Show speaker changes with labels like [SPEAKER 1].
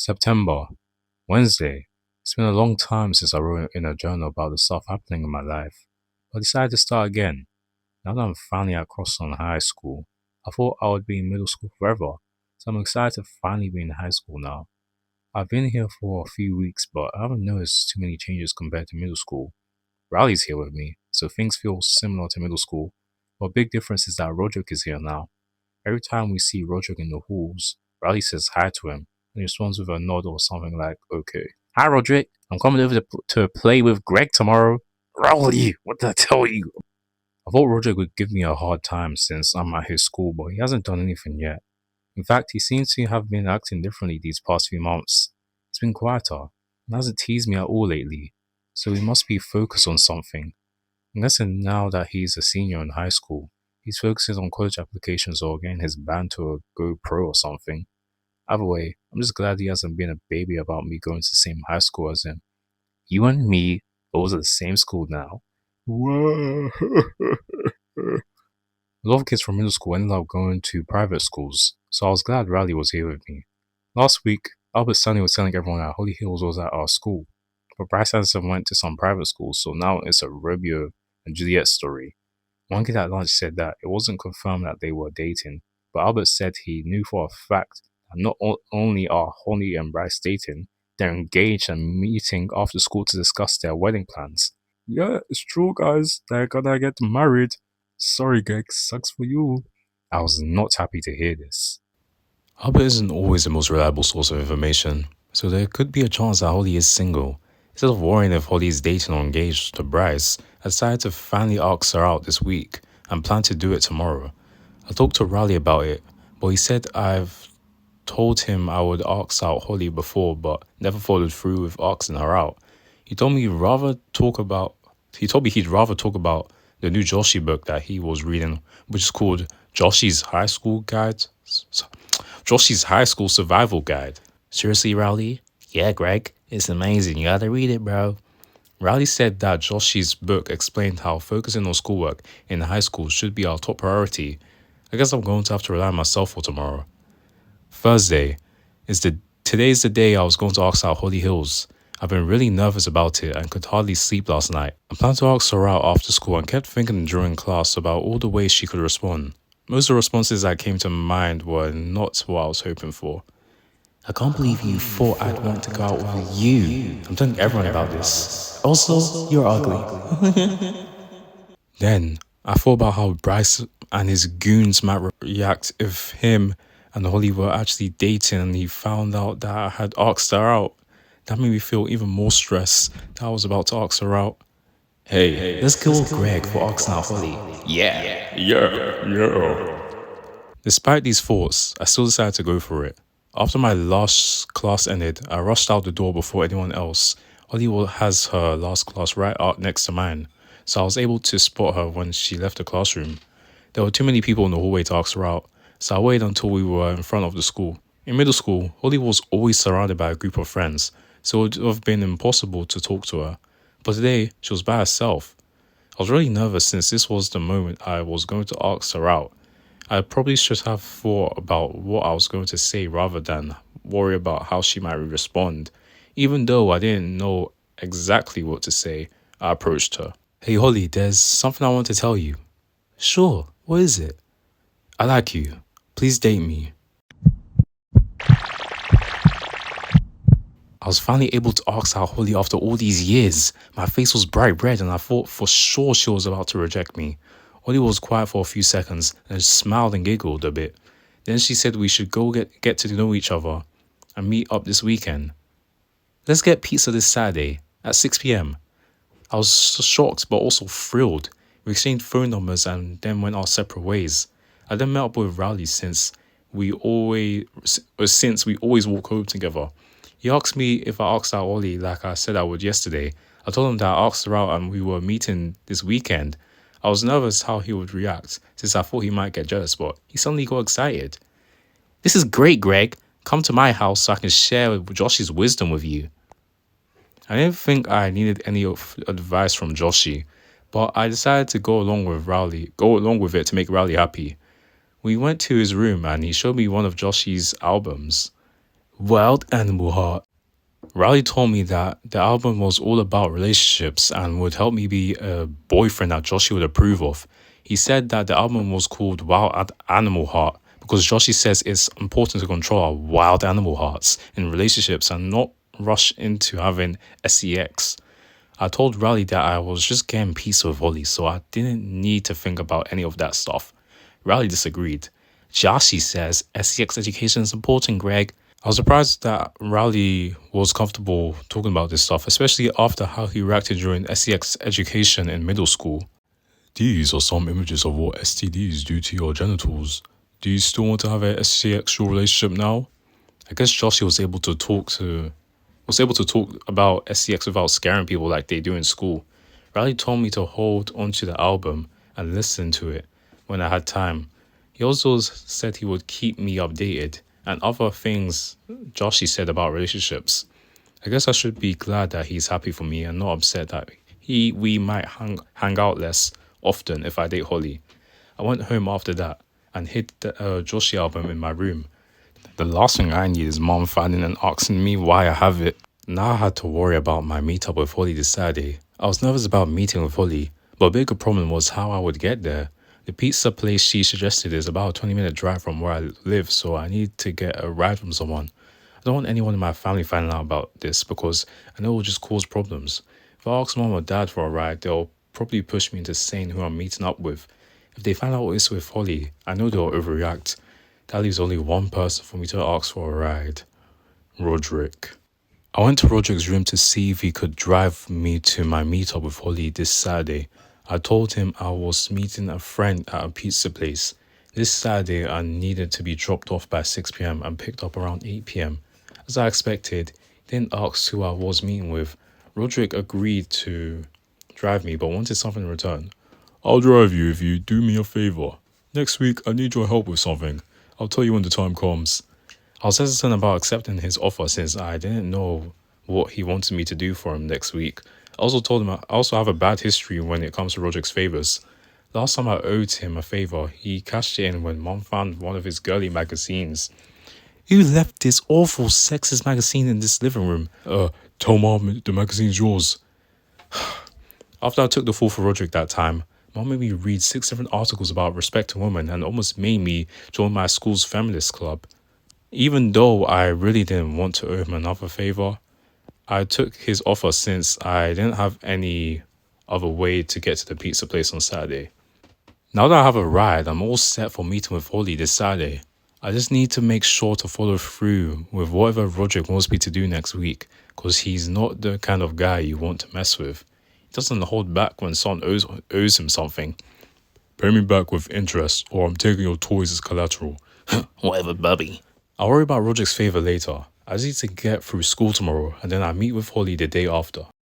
[SPEAKER 1] September, Wednesday. It's been a long time since I wrote in a journal about the stuff happening in my life, but I decided to start again. Now that I'm finally at Crossland High School, I thought I would be in middle school forever, so I'm excited to finally be in high school now. I've been here for a few weeks, but I haven't noticed too many changes compared to middle school. Riley's here with me, so things feel similar to middle school, but a big difference is that Roderick is here now. Every time we see Roderick in the halls, Riley says hi to him and he responds with a nod or something like, okay. Hi, Roderick. I'm coming over to play with Greg tomorrow. Riley, what did I tell you? I thought Roderick would give me a hard time since I'm at his school, but he hasn't done anything yet. In fact, he seems to have been acting differently these past few months. It's been quieter and hasn't teased me at all lately, so he must be focused on something. I'm guessing now that he's a senior in high school, he's focusing on college applications or getting his band to a GoPro or something. Either way, I'm just glad he hasn't been a baby about me going to the same high school as him. You and me, those are the same school now. Whoa. A lot of kids from middle school ended up going to private schools, so I was glad Riley was here with me. Last week, Albert Sunny was telling everyone that Holy Hills was at our school, but Bryce Anderson went to some private schools, so now it's a Romeo and Juliet story. One kid at lunch said that it wasn't confirmed that they were dating, but Albert said he knew for a fact that not only are Holly and Bryce dating, they're engaged and meeting after school to discuss their wedding plans. Yeah, it's true, guys. They're gonna get married. Sorry, Greg, sucks for you. I was not happy to hear this. Albert isn't always the most reliable source of information, so there could be a chance that Holly is single. Instead of worrying if Holly is dating or engaged to Bryce, I decided to finally ask her out this week and plan to do it tomorrow. I talked to Riley about it, but he said I've told him I would ask out Holly before but never followed through with asking her out. He told me he'd rather talk about the new Joshi book that he was reading, which is called Joshi's High School Survival Guide. Seriously, Rowley? Yeah, Greg. It's amazing. You gotta read it, bro. Riley said that Joshi's book explained how focusing on schoolwork in high school should be our top priority. I guess I'm going to have to rely on myself for tomorrow. Thursday. Today's the day I was going to ask out Holly Hills. I've been really nervous about it and could hardly sleep last night. I planned to ask her out after school and kept thinking during class about all the ways she could respond. Most of the responses that came to mind were not what I was hoping for. I can't believe you thought I'd want to go out with you. I'm telling everyone about this. Also, you're ugly. Then, I thought about how Bryce and his goons might react if him and Holly were actually dating and he found out that I had asked her out. That made me feel even more stressed that I was about to ask her out. Hey, let's kill Greg for asking out Holly. Yeah. Despite these thoughts, I still decided to go for it. After my last class ended, I rushed out the door before anyone else. Holly has her last class right out next to mine, so I was able to spot her when she left the classroom. There were too many people in the hallway to ask her out, so I waited until we were in front of the school. In middle school, Holly was always surrounded by a group of friends, so it would have been impossible to talk to her. But today, she was by herself. I was really nervous since this was the moment I was going to ask her out. I probably should have thought about what I was going to say rather than worry about how she might respond. Even though I didn't know exactly what to say, I approached her. Hey Holly, there's something I want to tell you. Sure, what is it? I like you. Please date me. I was finally able to ask out Holly after all these years. My face was bright red and I thought for sure she was about to reject me. Holly was quiet for a few seconds and smiled and giggled a bit. Then she said we should go get to know each other and meet up this weekend. Let's get pizza this Saturday at 6 p.m. I was shocked but also thrilled. We exchanged phone numbers and then went our separate ways. I then met up with Rowley since we always walk home together. He asked me if I asked out Ollie like I said I would yesterday. I told him that I asked her out and we were meeting this weekend. I was nervous how he would react since I thought he might get jealous, but he suddenly got excited. This is great, Greg. Come to my house so I can share Josh's wisdom with you. I didn't think I needed any advice from Joshi, but I decided to go along with it to make Rowley happy. We went to his room and he showed me one of Joshi's albums. Wild Animal Heart. Riley told me that the album was all about relationships and would help me be a boyfriend that Joshi would approve of. He said that the album was called Animal Heart because Joshi says it's important to control our wild animal hearts in relationships and not rush into having sex. I told Riley that I was just getting peace with Holly, so I didn't need to think about any of that stuff. Riley disagreed. Joshi says sex education is important, Greg. I was surprised that Riley was comfortable talking about this stuff, especially after how he reacted during sex education in middle school. These are some images of what STDs do to your genitals. Do you still want to have a sexual relationship now? I guess Joshi was able to talk about SCX without scaring people like they do in school. Riley told me to hold onto the album and listen to it when I had time. He also said he would keep me updated and other things Joshi said about relationships. I guess I should be glad that he's happy for me and not upset that we might hang out less often if I date Holly. I went home after that and hid the Joshi album in my room. The last thing I need is mom finding and asking me why I have it. Now I had to worry about my meetup with Holly this Saturday. I was nervous about meeting with Holly, but a bigger problem was how I would get there. The pizza place she suggested is about a 20-minute drive from where I live, so I need to get a ride from someone. I don't want anyone in my family finding out about this because I know it will just cause problems. If I ask mom or dad for a ride, they'll probably push me into saying who I'm meeting up with. If they find out it's with Holly, I know they'll overreact. That leaves only one person for me to ask for a ride. Roderick. I went to Roderick's room to see if he could drive me to my meetup with Holly this Saturday. I told him I was meeting a friend at a pizza place. This Saturday I needed to be dropped off by 6 p.m. and picked up around 8 p.m. As I expected, he didn't ask who I was meeting with. Roderick agreed to drive me but wanted something in return. I'll drive you if you do me a favor. Next week I need your help with something. I'll tell you when the time comes. I was hesitant about accepting his offer since I didn't know what he wanted me to do for him next week. I also told him I also have a bad history when it comes to Roderick's favors. Last time I owed him a favor, he cashed it in when mom found one of his girly magazines. You left this awful sexist magazine in this living room. Tell mom the magazine's yours. After I took the fall for Roderick that time, mom made me read 6 different articles about respect to women and almost made me join my school's feminist club. Even though I really didn't want to owe him another favor, I took his offer since I didn't have any other way to get to the pizza place on Saturday. Now that I have a ride, I'm all set for meeting with Holly this Saturday. I just need to make sure to follow through with whatever Roderick wants me to do next week, because he's not the kind of guy you want to mess with. He doesn't hold back when someone owes him something. Pay me back with interest, or I'm taking your toys as collateral. Whatever, Bubby. I'll worry about Roderick's favor later. I just need to get through school tomorrow, and then I meet with Holly the day after.